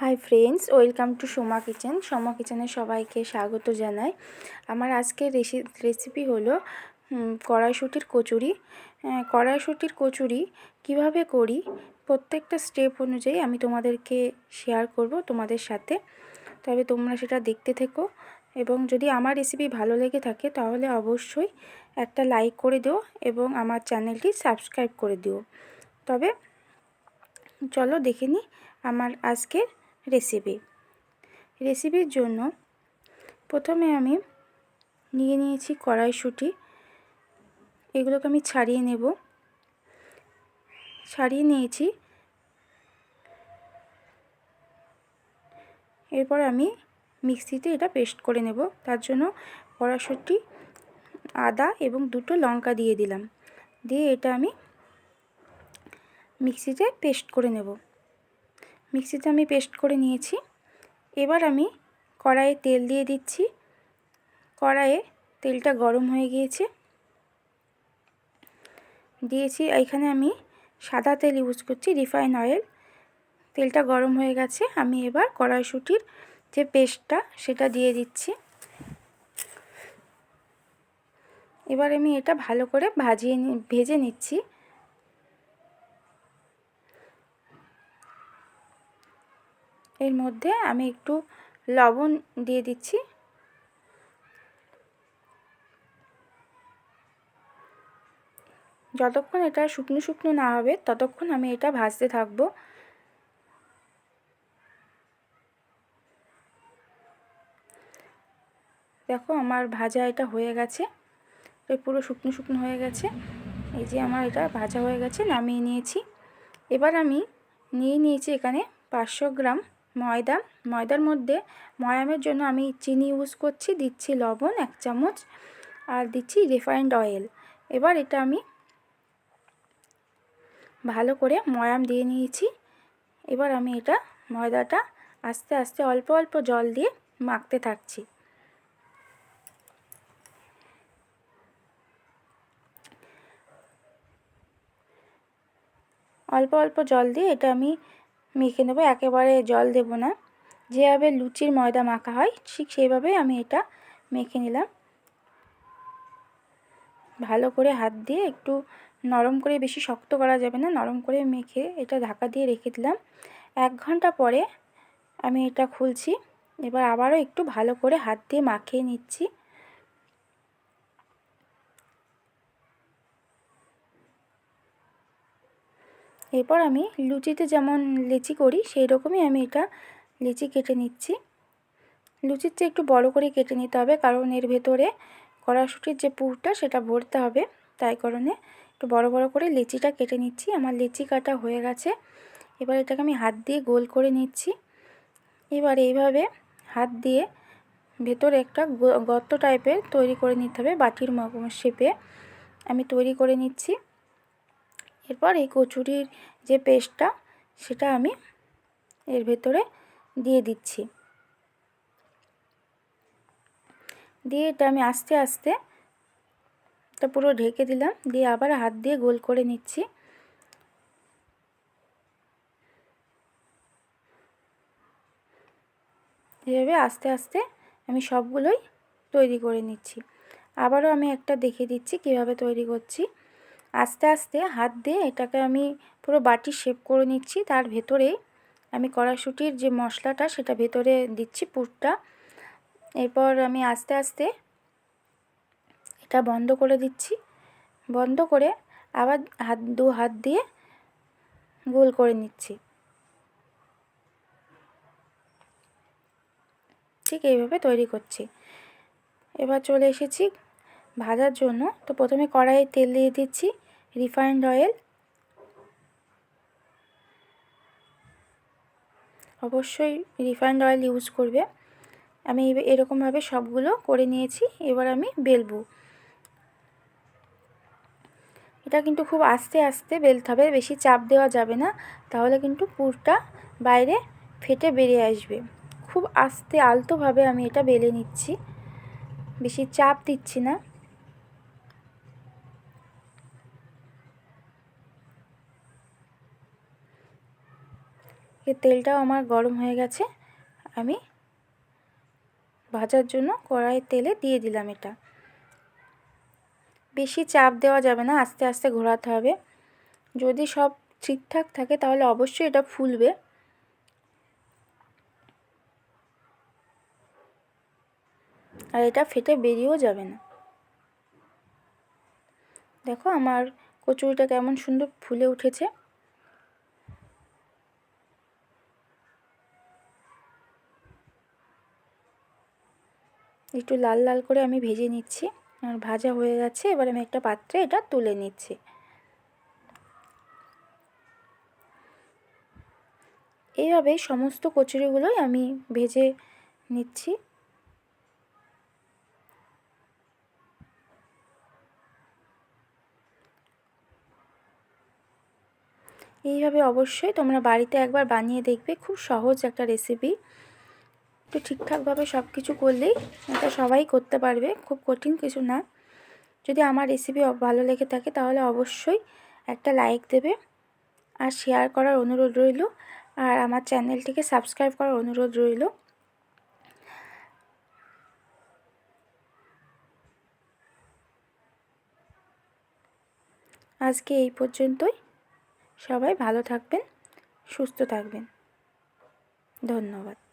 Hi friends, welcome to Soma kitchen. Soma কিচেনে সবাইকে স্বাগত জানাই। আমার আজকের রেসিপি হলো কড়াইশুঁটির কচুরি। কড়াইশুঁটির কচুরি কিভাবে করি প্রত্যেকটা স্টেপ অনুযায়ী আমি তোমাদেরকে শেয়ার করব তোমাদের সাথে। তবে তোমরা সেটা দেখতে থেকো, এবং যদি আমার রেসিপি ভালো লেগে থাকে তাহলে অবশ্যই একটা লাইক করে দিও এবং আমার চ্যানেলটি সাবস্ক্রাইব করে দিও। তবে চলো দেখে নিই আমার আজকের রেসিপির জন্য প্রথমে আমি নিয়ে নিয়েছি কড়াইশুঁটি। এগুলোকে আমি ছাড়িয়ে নেব। ছাড়িয়ে নিয়েছি। এরপর আমি মিক্সিতে এটা পেস্ট করে নেব। তার জন্য কড়াইশুঁটি, আদা এবং দুটো লঙ্কা দিয়ে দিলাম। দিয়ে এটা আমি মিক্সিতে পেস্ট করে নেব। মিক্সিতে আমি পেস্ট করে নিয়েছি। এবার আমি কড়াইয়ে তেল দিয়ে দিচ্ছি। কড়াইয়ে তেলটা গরম হয়ে গিয়েছে। দিয়েছি, এখানে আমি সাদা তেল ইউজ করছি, রিফাইন অয়েল। তেলটা গরম হয়ে গেছে। আমি এবার কড়াইশুঁটির যে পেস্টটা সেটা দিয়ে দিচ্ছি। এবার আমি এটা ভালো করে ভেজে নিচ্ছি। এর মধ্যে আমি একটু লবণ দিয়ে দিচ্ছি। যতক্ষণ এটা শুকনো শুকনো না হবে ততক্ষণ আমি এটা ভাজতে থাকবো। দেখো আমার ভাজা এটা হয়ে গেছে। পুরো শুকনো শুকনো হয়ে গেছে। এই যে আমার এটা ভাজা হয়ে গেছে, নামিয়ে নিয়েছি। এবার আমি নিয়ে নিয়েছি এখানে 500 গ্রাম ময়দা। ময়দার মধ্যে ময়ামের জন্য আমি চিনি ইউজ করছি, দিচ্ছি লবণ 1 চামচ, আর দিচ্ছি রিফাইন্ড অয়েল। এবার এটা আমি ভালো করে ময়াম দিয়ে নিয়েছি। এবার আমি এটা ময়দাটা আস্তে আস্তে অল্প অল্প জল দিয়ে মাখতে থাকছি। অল্প অল্প জল দিয়ে এটা আমি মেখে নেব, একেবারে জল দেব না। যেভাবে লুচির ময়দা মাখা হয় ঠিক সেইভাবেই আমি এটা মেখে নিলাম। ভালো করে হাত দিয়ে একটু নরম করে, বেশি শক্ত করা যাবে না, নরম করে মেখে এটা ঢাকা দিয়ে রেখে দিলাম। 1 ঘন্টা পরে আমি এটা খুলছি। এবার আবারও একটু ভালো করে হাত দিয়ে মাখিয়ে নিচ্ছি। এরপর আমি লুচিতে যেমন লেচি করি সেই রকমই আমি এটা লেচি কেটে নিচ্ছি। লুচির চেয়ে একটু বড় করে কেটে নিতে হবে, কারণ এর ভেতরে কড়াইশুঁটির যে পুরটা সেটা ভরতে হবে। তাই কারণে একটু বড় বড় করে লেচিটা কেটে নিচ্ছি। আমার লেচি কাটা হয়ে গেছে। এবার এটাকে আমি হাত দিয়ে গোল করে নিচ্ছি। এবার এইভাবে হাত দিয়ে ভেতরে একটা গর্ত টাইপের তৈরি করে নিতে হবে, বাটির শেপে আমি তৈরি করে নিচ্ছি। এরপর এই কচুরির যে পেস্টটা সেটা আমি এর ভেতরে দিয়ে দিচ্ছি। দিয়ে এটা আমি আস্তে আস্তে এটা পুরো ঢেকে দিলাম। দিয়ে আবার হাত দিয়ে গোল করে নিচ্ছি। এভাবে আস্তে আস্তে আমি সবগুলোই তৈরি করে নিচ্ছি। আবারও আমি একটা দেখিয়ে দিচ্ছি কিভাবে তৈরি করছি। আস্তে আস্তে হাত দিয়ে এটাকে আমি পুরো বাটি শেপ করে নিচ্ছি। তার ভেতরে আমি কড়াইশুঁটির যে মশলাটা সেটা ভেতরে দিচ্ছি, পুরটা। এরপর আমি আস্তে আস্তে এটা বন্ধ করে দিচ্ছি। বন্ধ করে আবার দু হাত দিয়ে গোল করে নিচ্ছি। ঠিক এইভাবে তৈরি করছি। এবার চলে এসেছি ভাজার জন্য। তো প্রথমে কড়াইয়ে তেল দিয়ে দিচ্ছি, রিফাইন্ড অয়েল। অবশ্যই রিফাইন্ড অয়েল ইউজ করবে। আমি এরকমভাবে সবগুলো করে নিয়েছি। এবার আমি বেলবো। এটা কিন্তু খুব আস্তে আস্তে বেলতে হবে, বেশি চাপ দেওয়া যাবে না, তাহলে কিন্তু পুরটা বাইরে ফেটে বেরিয়ে আসবে। খুব আস্তে আলতোভাবে আমি এটা বেলে নিচ্ছি, বেশি চাপ দিচ্ছি না। তেলটাও আমার গরম হয়ে গেছে। আমি ভাজার জন্য কড়াইয়ের তেলে দিয়ে দিলাম এটা। বেশি চাপ দেওয়া যাবে না, আস্তে আস্তে ঘোরাতে হবে। যদি সব ঠিকঠাক থাকে তাহলে অবশ্যই এটা ফুলবে। আর এটা ফেটে বেরিয়েও যাবে না। দেখো আমার কচুরিটা কেমন সুন্দর ফুলে উঠেছে। একটু লাল লাল করে আমি ভেজে নিচ্ছি। আর ভাজা হয়ে গেছে, এবার আমি একটা পাত্রে এটা তুলে নিচ্ছি। এইভাবেই সমস্ত কচুরিগুলোই আমি ভেজে নিচ্ছি। এইভাবে অবশ্যই তোমরা বাড়িতে একবার বানিয়ে দেখবে, খুব সহজ একটা রেসিপি। একটু ঠিকঠাকভাবে সব কিছু করলেই এটা সবাই করতে পারবে, খুব কঠিন কিছু না। যদি আমার রেসিপি ভালো লেগে থাকে তাহলে অবশ্যই একটা লাইক দেবে আর শেয়ার করার অনুরোধ রইল। আর আমার চ্যানেলটিকে সাবস্ক্রাইব করার অনুরোধ রইল। আজকে এই পর্যন্তই। সবাই ভালো থাকবেন, সুস্থ থাকবেন। ধন্যবাদ।